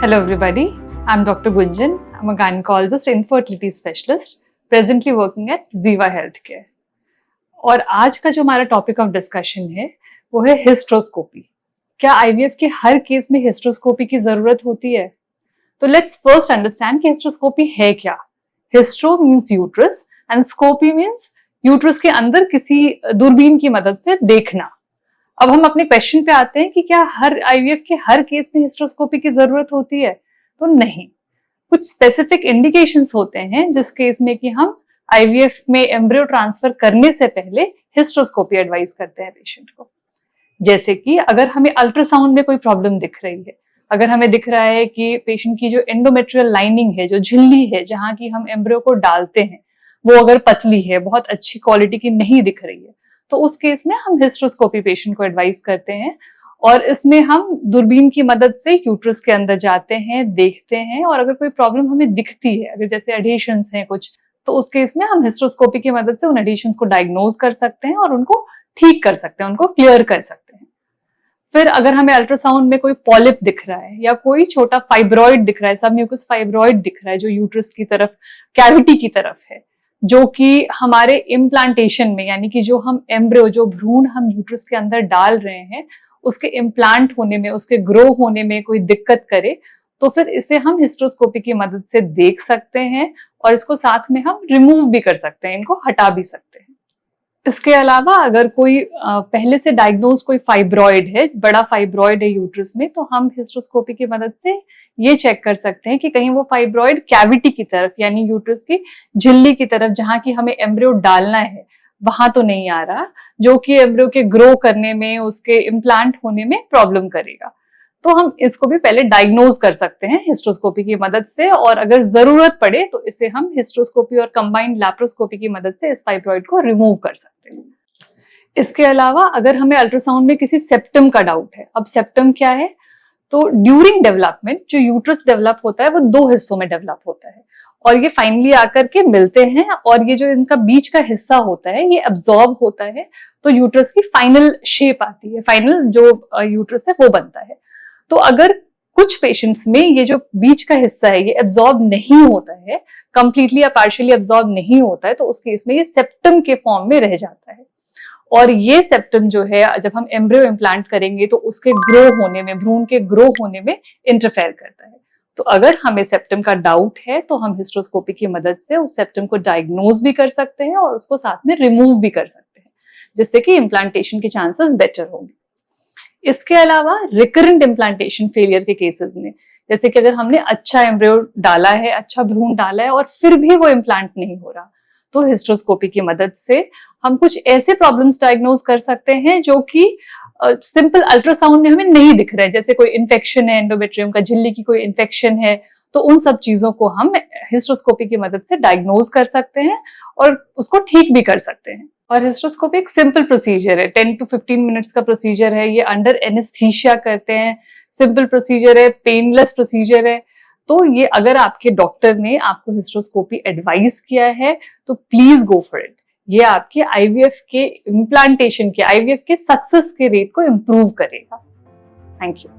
Hello everybody, I'm Dr. Gunjan. I'm a gynecologist infertility specialist presently working at Ziva Healthcare. और आज का जो हमारा टॉपिक ऑफ डिस्कशन है वो है हिस्ट्रोस्कोपी। क्या आईवीएफ के हर केस में हिस्ट्रोस्कोपी की जरूरत होती है? तो लेट्स फर्स्ट अंडरस्टैंड कि हिस्ट्रोस्कोपी है क्या। Hystero means uterus and scopy means uterus के अंदर किसी दूरबीन की मदद से देखना। अब हम अपने क्वेश्चन पे आते हैं कि क्या हर आईवीएफ के हर केस में हिस्ट्रोस्कोपी की जरूरत होती है? तो नहीं, कुछ स्पेसिफिक इंडिकेशंस होते हैं जिस केस में कि हम आईवीएफ में एम्ब्रियो ट्रांसफर करने से पहले हिस्ट्रोस्कोपी एडवाइस करते हैं पेशेंट को। जैसे कि अगर हमें अल्ट्रासाउंड में कोई प्रॉब्लम दिख रही है, अगर हमें दिख रहा है कि पेशेंट की जो एंडोमेट्रियल लाइनिंग है, जो झिल्ली है जहां की हम एम्ब्रियो को डालते हैं, वो अगर पतली है, बहुत अच्छी क्वालिटी की नहीं दिख रही है, तो उस केस में हम हिस्ट्रोस्कोपी पेशेंट को एडवाइस करते हैं। और इसमें हम दूरबीन की मदद से यूट्रस के अंदर जाते हैं, देखते हैं, और अगर कोई प्रॉब्लम हमें दिखती है, अगर जैसे एडिशंस हैं कुछ, तो उस केस में हम हिस्ट्रोस्कोपी की मदद से उन एडिशंस को डायग्नोज कर सकते हैं और उनको ठीक कर सकते हैं, उनको क्लियर कर सकते हैं। फिर अगर हमें अल्ट्रासाउंड में कोई पॉलिप दिख रहा है या कोई छोटा फाइब्रॉइड दिख रहा है, सब म्यूकस फाइब्रॉइड दिख रहा है जो यूट्रस की तरफ, कैविटी की तरफ है, जो कि हमारे इम्प्लांटेशन में, यानी कि जो हम एम्ब्रियो, जो भ्रूण हम यूट्रस के अंदर डाल रहे हैं, उसके इम्प्लांट होने में, उसके ग्रो होने में कोई दिक्कत करे, तो फिर इसे हम हिस्ट्रोस्कोपी की मदद से देख सकते हैं और इसको साथ में हम रिमूव भी कर सकते हैं, इनको हटा भी सकते हैं। इसके अलावा अगर कोई पहले से डायग्नोज कोई फाइब्रॉइड है, बड़ा फाइब्रॉइड है यूट्रस में, तो हम हिस्ट्रोस्कोपी की मदद से ये चेक कर सकते हैं कि कहीं वो फाइब्रॉइड कैविटी की तरफ, यानी यूट्रस की झिल्ली की तरफ जहां की हमें एम्ब्रियो डालना है, वहां तो नहीं आ रहा, जो कि एम्ब्रियो के ग्रो करने में, उसके इम्प्लांट होने में प्रॉब्लम करेगा। तो हम इसको भी पहले डायग्नोज कर सकते हैं हिस्ट्रोस्कोपी की मदद से, और अगर जरूरत पड़े तो इसे हम हिस्ट्रोस्कोपी और कंबाइंड लैप्रोस्कोपी की मदद से इस फाइब्रॉइड को रिमूव कर सकते हैं। इसके अलावा अगर हमें अल्ट्रासाउंड में किसी सेप्टम का डाउट है, अब सेप्टम क्या है, तो ड्यूरिंग डेवलपमेंट जो यूट्रस डेवलप होता है वो दो हिस्सों में डेवलप होता है, और ये फाइनली आकर के मिलते हैं, और ये जो इनका बीच का हिस्सा होता है ये एब्जॉर्ब होता है, तो यूट्रस की फाइनल शेप आती है, फाइनल जो यूट्रस है वो बनता है। तो अगर कुछ पेशेंट्स में ये जो बीच का हिस्सा है ये एब्जॉर्ब नहीं होता है, कंप्लीटली या पार्शियली एब्जॉर्ब नहीं होता है, तो उस केस में ये सेप्टम के फॉर्म में रह जाता है, और ये सेप्टम जो है जब हम एम्ब्रियो इम्प्लांट करेंगे तो उसके ग्रो होने में, भ्रूण के ग्रो होने में इंटरफेयर करता है। तो अगर हमें सेप्टम का डाउट है तो हम हिस्ट्रोस्कोपी की मदद से उस सेप्टम को डायग्नोज भी कर सकते हैं और उसको साथ में रिमूव भी कर सकते हैं, जिससे कि इम्प्लांटेशन के चांसेस बेटर होंगे। इसके अलावा रिकरेंट इम्प्लांटेशन फेलियर के केसेस में, जैसे कि अगर हमने अच्छा एम्ब्रियो डाला है, अच्छा भ्रूण डाला है, और फिर भी वो इम्प्लांट नहीं हो रहा, तो हिस्ट्रोस्कोपी की मदद से हम कुछ ऐसे प्रॉब्लम्स डायग्नोज कर सकते हैं जो कि सिंपल अल्ट्रासाउंड में हमें नहीं दिख रहे हैं। जैसे कोई इन्फेक्शन है एंडोमेट्रियम का, झिल्ली की कोई इन्फेक्शन है, तो उन सब चीजों को हम हिस्ट्रोस्कोपी की मदद से डायग्नोज कर सकते हैं और उसको ठीक भी कर सकते हैं। और हिस्ट्रोस्कोपी एक सिंपल प्रोसीजर है, 10 to 15 मिनट्स का प्रोसीजर है, ये अंडर एनेस्थीसिया करते हैं, सिंपल प्रोसीजर है, पेनलेस प्रोसीजर है। तो ये अगर आपके डॉक्टर ने आपको हिस्ट्रोस्कोपी एडवाइस किया है तो प्लीज गो फॉर इट। ये आपके आईवीएफ के इम्प्लांटेशन के, आईवीएफ के सक्सेस के रेट को इम्प्रूव करेगा। Thank you.